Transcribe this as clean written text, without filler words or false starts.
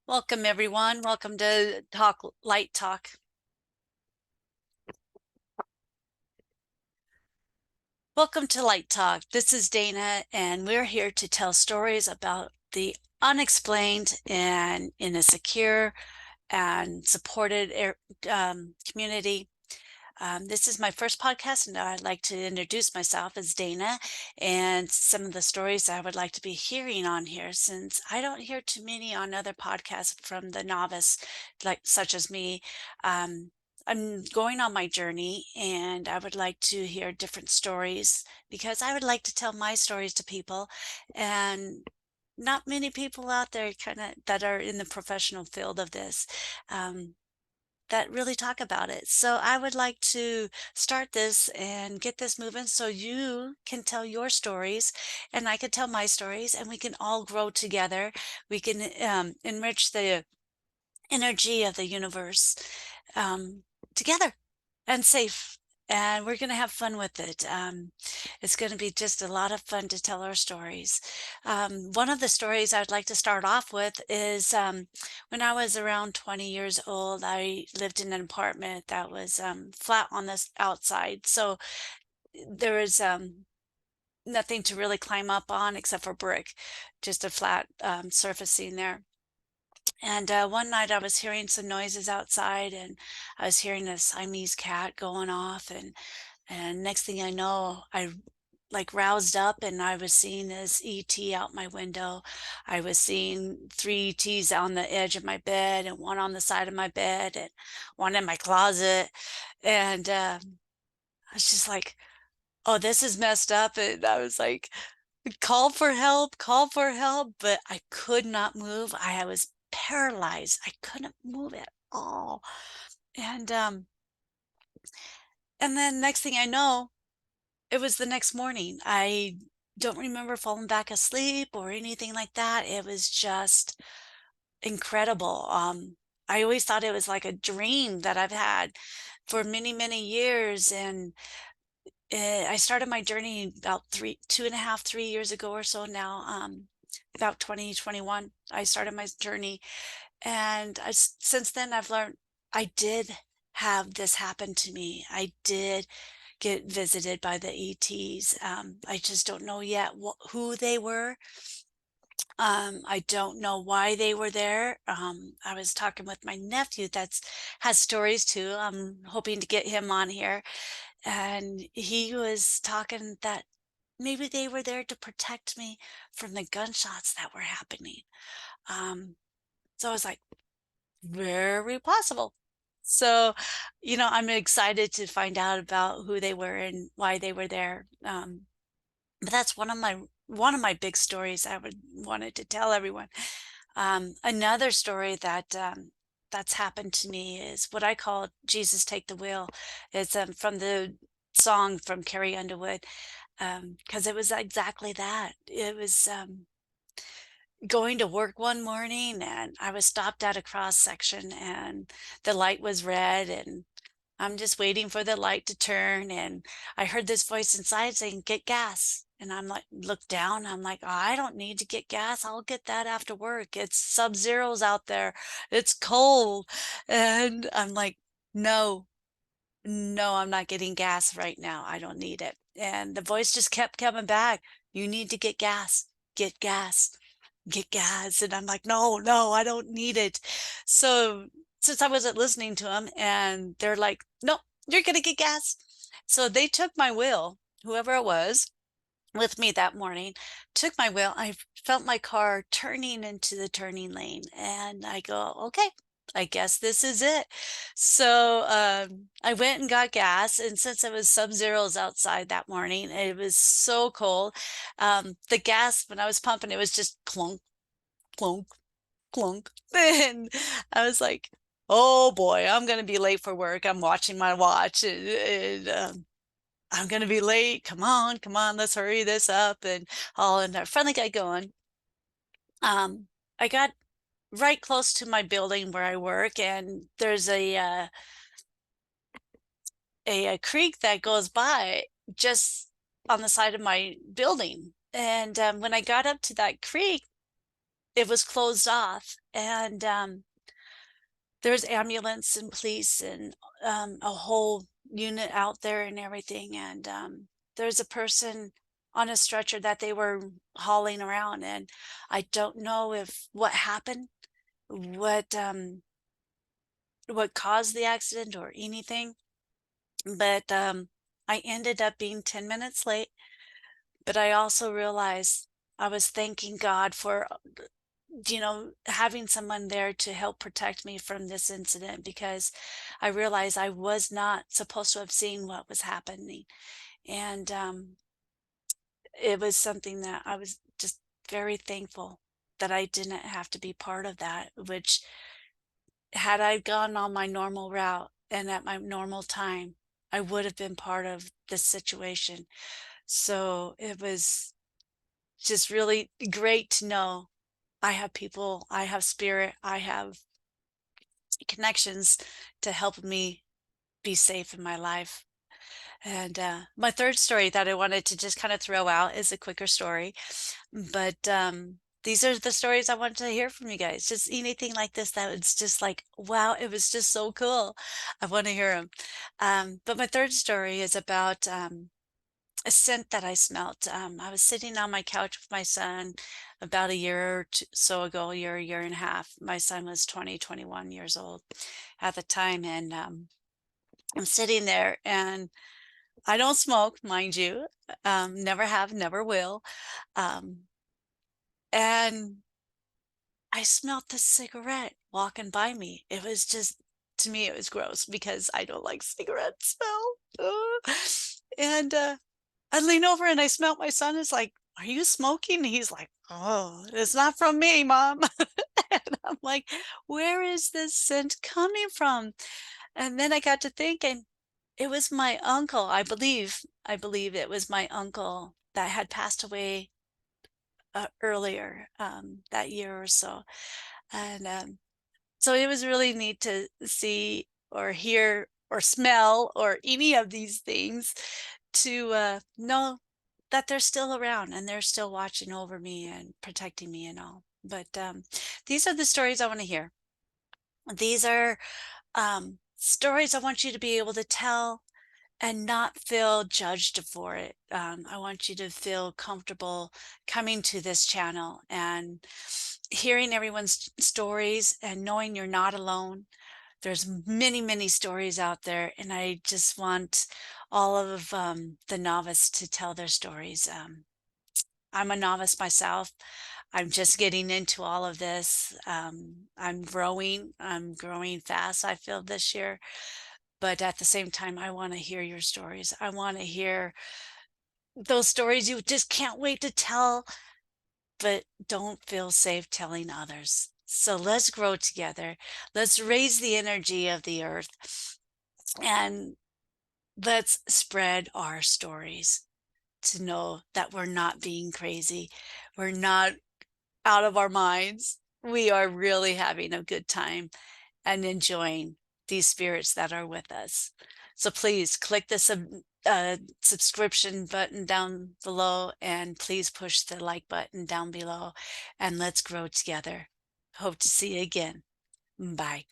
Welcome, everyone. Welcome to Light Talk. Welcome to Light Talk. This is Dana, and we're here to tell stories about the unexplained and in a secure and supported community. This is my first podcast, and I'd like to introduce myself as Dana and some of the stories I would like to be hearing on here, since I don't hear too many on other podcasts from the novice, like such as me. Um, I'm going on my journey, and I would like to hear different stories because I would like to tell my stories to people, and not many people out there kind of that are in the professional field of this. Um, that really talk about it. So I would like to start this and get this moving so you can tell your stories and I can tell my stories and we can all grow together. We can enrich the energy of the universe um, together and safe. And we're going to have fun with it. It's going to be just a lot of fun to tell our stories. One of the stories I'd like to start off with is when I was around 20 years old, I lived in an apartment that was flat on the outside. So there was nothing to really climb up on except for brick, just a flat surfacing there. And one night I was hearing some noises outside, and I was hearing a Siamese cat going off, and next thing I know, I like roused up and I was seeing this ET out my window. I was seeing three ETs on the edge of my bed and one on the side of my bed and one in my closet. And I was just like, oh, this is messed up. And I was like, call for help, call for help. But I could not move. I was paralyzed. I couldn't move at all. And um, and then next thing I know, it was the next morning. I don't remember falling back asleep or anything like that. It was just incredible. I always thought it was like a dream that I've had for many, many years. And I started my journey about 2.5, 3 years ago or so now. About 2021, I started my journey. And since then, I've learned I did have this happen to me. I did get visited by the ETs. I just don't know yet who they were. I don't know why they were there. I was talking with my nephew that's has stories too. I'm hoping to get him on here. And he was talking that maybe they were there to protect me from the gunshots that were happening. Um, so I was like, very possible. So, I'm excited to find out about who they were and why they were there. But that's one of my big stories I would wanted to tell everyone. Another story that's happened to me is what I call Jesus Take the Wheel. It's from the song from Carrie Underwood, because it was exactly that. It was going to work one morning and I was stopped at a cross section and the light was red and I'm just waiting for the light to turn, and I heard this voice inside saying, "Get gas." And I'm like, look down. I'm like, I don't need to get gas. I'll get that after work. It's sub-zeros out there. It's cold. And I'm like, no, no, I'm not getting gas right now. I don't need it. And the voice just kept coming back. You need to get gas. Get gas. Get gas. And I'm like, no, no, I don't need it. So since I wasn't listening to them, and they're like, no, you're gonna get gas. So they took my wheel, whoever it was, with me that morning, took my wheel. I felt my car turning into the turning lane, and I go, okay, I guess this is it. So I went and got gas, and since it was sub-zeros outside that morning, it was so cold. The gas, when I was pumping, it was just clunk, clunk, clunk. And I was like, oh boy, I'm going to be late for work. I'm watching my watch, and I'm going to be late. Come on, let's hurry this up. And all, and I finally got going. Um, I got right close to my building where I work, and there's a creek that goes by just on the side of my building. And when I got up to that creek, it was closed off, and there's ambulance and police and a whole unit out there and everything. And there's a person on a stretcher that they were hauling around, and I don't know if what happened, what um, what caused the accident or anything, but I ended up being 10 minutes late. But I also realized I was thanking God for having someone there to help protect me from this incident, because I realized I was not supposed to have seen what was happening. And it was something that I was just very thankful that I didn't have to be part of that, which had I gone on my normal route and at my normal time, I would have been part of this situation. So it was just really great to know I have people, I have spirit, I have connections to help me be safe in my life. And my third story that I wanted to just kind of throw out is a quicker story, but these are the stories I want to hear from you guys. Just anything like this that was just like, wow, it was just so cool. I want to hear them. But my third story is about a scent that I smelt. I was sitting on my couch with my son about a year or so ago, a year and a half. My son was 20, 21 years old at the time. And I'm sitting there, and I don't smoke, mind you. Never have, never will. Um, and I smelled the cigarette walking by me. It was just, to me, it was gross because I don't like cigarette smell. Ugh. And I lean over and I smelt my son is like, "Are you smoking?" And he's like, "Oh, it's not from me, Mom." And I'm like, "Where is this scent coming from?" And then I got to thinking, it was my uncle. I believe it was my uncle that had passed away earlier that year or so. And so it was really neat to see or hear or smell or any of these things, to know that they're still around and they're still watching over me and protecting me and all. But these are the stories I want to hear. These are stories I want you to be able to tell and not feel judged for it. I want you to feel comfortable coming to this channel and hearing everyone's stories and knowing you're not alone. There's many, many stories out there, and I just want all of the novice to tell their stories. I'm a novice myself. I'm just getting into all of this. I'm growing. I'm growing fast, I feel, this year. But at the same time, I want to hear your stories. I want to hear those stories you just can't wait to tell, but don't feel safe telling others. So let's grow together. Let's raise the energy of the earth, and let's spread our stories to know that we're not being crazy. We're not out of our minds. We are really having a good time and enjoying these spirits that are with us. So please click the subscription button down below, and please push the like button down below, and let's grow together. Hope to see you again. Bye.